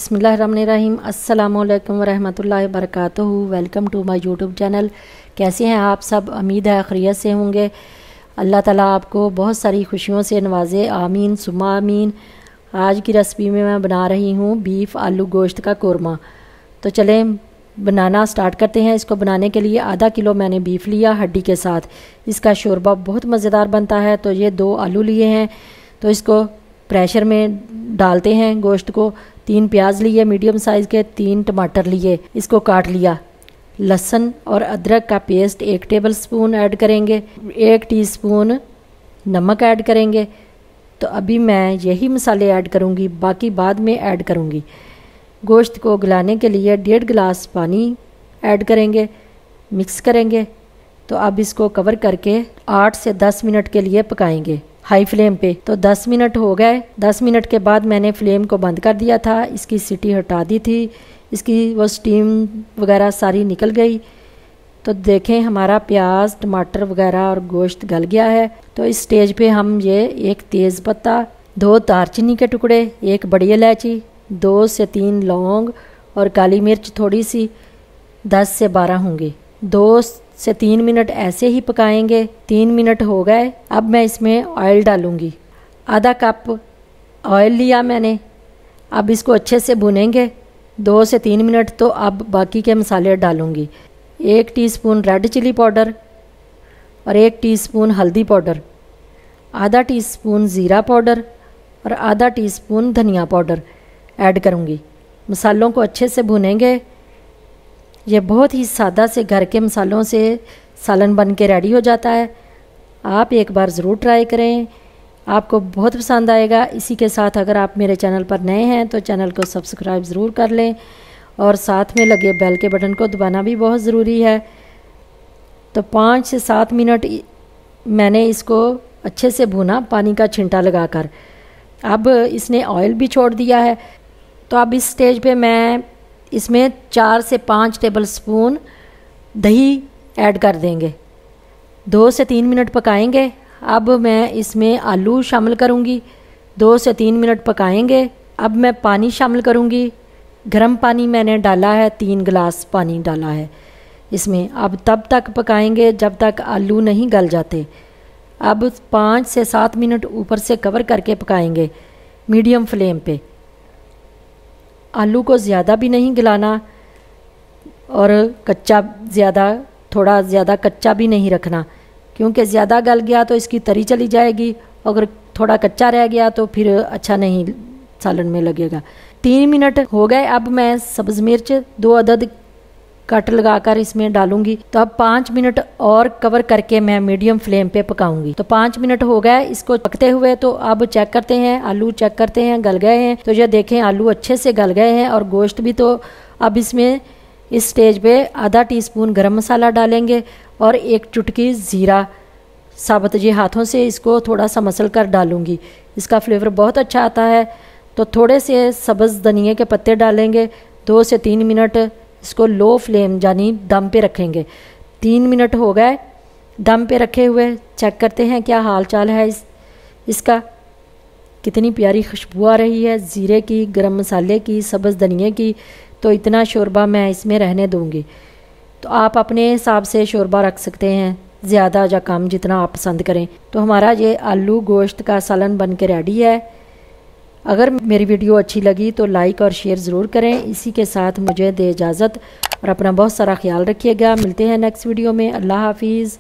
बिस्मिल्लाहिर्रहमानिर्रहीम। अस्सलामुअलैकुम वरहमतुल्लाहि वबरकातुहू। Welcome to my YouTube channel. कैसे हैं आप सब? उम्मीद है खैरियत से होंगे। अल्लाह ताला आपको बहुत सारी खुशियों से नवाजे, आमीन सुम्मा आमीन। आज की रेसिपी में मैं बना रही हूँ बीफ आलू गोश्त का कोरमा। तो चलें बनाना स्टार्ट करते हैं। इसको बनाने के लिए आधा किलो मैंने बीफ लिया हड्डी के साथ। इसका शोरबा बहुत मज़ेदार बनता है। तो ये 2 आलू लिए हैं, तो इसको प्रेशर में डालते हैं गोश्त को। 3 प्याज लिए मीडियम साइज़ के, 3 टमाटर लिए, इसको काट लिया। लहसुन और अदरक का पेस्ट 1 टेबलस्पून ऐड करेंगे। 1 टीस्पून नमक ऐड करेंगे। तो अभी मैं यही मसाले ऐड करूँगी, बाकी बाद में ऐड करूँगी। गोश्त को गलाने के लिए 1.5 गिलास पानी ऐड करेंगे, मिक्स करेंगे। तो अब इसको कवर करके 8 से 10 मिनट के लिए पकाएंगे हाई फ्लेम पे। तो 10 मिनट हो गए। 10 मिनट के बाद मैंने फ्लेम को बंद कर दिया था, इसकी सीटी हटा दी थी, इसकी वो स्टीम वगैरह सारी निकल गई। तो देखें हमारा प्याज टमाटर वगैरह और गोश्त गल गया है। तो इस स्टेज पे हम ये 1 तेज़ पत्ता, 2 दालचीनी के टुकड़े, 1 बड़ी इलायची, 2 से 3 लौंग और काली मिर्च थोड़ी सी, 10 से 12 होंगे। 2 से 3 मिनट ऐसे ही पकाएंगे। 3 मिनट हो गए। अब मैं इसमें ऑयल डालूंगी। आधा कप ऑयल लिया मैंने। अब इसको अच्छे से भुनेंगे 2 से 3 मिनट। तो अब बाकी के मसाले डालूंगी। 1 टीस्पून रेड चिली पाउडर और 1 टीस्पून हल्दी पाउडर, आधा टीस्पून ज़ीरा पाउडर और आधा टीस्पून धनिया पाउडर ऐड करूंगी। मसालों को अच्छे से भुनेंगे। ये बहुत ही सादा से घर के मसालों से सालन बन के रेडी हो जाता है। आप एक बार ज़रूर ट्राई करें, आपको बहुत पसंद आएगा। इसी के साथ अगर आप मेरे चैनल पर नए हैं तो चैनल को सब्सक्राइब ज़रूर कर लें और साथ में लगे बेल के बटन को दबाना भी बहुत ज़रूरी है। तो 5 से 7 मिनट मैंने इसको अच्छे से भुना पानी का छिंटा लगाकर। अब इसने ऑयल भी छोड़ दिया है। तो अब इस स्टेज पे मैं इसमें 4 से 5 टेबलस्पून दही ऐड कर देंगे। 2 से 3 मिनट पकाएंगे। अब मैं इसमें आलू शामिल करूंगी। 2 से 3 मिनट पकाएंगे। अब मैं पानी शामिल करूंगी। गर्म पानी मैंने डाला है, 3 गिलास पानी डाला है इसमें। अब तब तक पकाएंगे जब तक आलू नहीं गल जाते। अब 5 से 7 मिनट ऊपर से कवर करके पकाएंगे मीडियम फ्लेम पे। आलू को ज़्यादा भी नहीं गलाना और कच्चा थोड़ा ज़्यादा कच्चा भी नहीं रखना, क्योंकि ज़्यादा गल गया तो इसकी तरी चली जाएगी। अगर थोड़ा कच्चा रह गया तो फिर अच्छा नहीं सालन में लगेगा। 3 मिनट हो गए। अब मैं सब्ज़ मिर्च 2 अदद कट लगाकर इसमें डालूंगी। तो अब 5 मिनट और कवर करके मैं मीडियम फ्लेम पे पकाऊंगी। तो 5 मिनट हो गए इसको पकते हुए। तो अब चेक करते हैं, आलू चेक करते हैं गल गए हैं। तो ये देखें आलू अच्छे से गल गए हैं और गोश्त भी। तो अब इसमें इस स्टेज पे आधा टीस्पून गरम मसाला डालेंगे और 1 चुटकी ज़ीरा साबुत। ये हाथों से इसको थोड़ा सा मसल कर डालूंगी, इसका फ्लेवर बहुत अच्छा आता है। तो थोड़े से सब्ज़ धनिए के पत्ते डालेंगे। 2 से 3 मिनट इसको लो फ्लेम यानी दम पे रखेंगे। 3 मिनट हो गए दम पे रखे हुए। चेक करते हैं क्या हाल चाल है इसका। कितनी प्यारी खुशबू आ रही है ज़ीरे की, गरम मसाले की, सब्ज़ धनिए की। तो इतना शोरबा मैं इसमें रहने दूंगी। तो आप अपने हिसाब से शोरबा रख सकते हैं, ज़्यादा या कम जितना आप पसंद करें। तो हमारा ये आलू गोश्त का सालन बन के रेडी है। अगर मेरी वीडियो अच्छी लगी तो लाइक और शेयर ज़रूर करें। इसी के साथ मुझे दे इजाज़त और अपना बहुत सारा ख्याल रखिएगा। मिलते हैं नेक्स्ट वीडियो में। अल्लाह हाफिज़।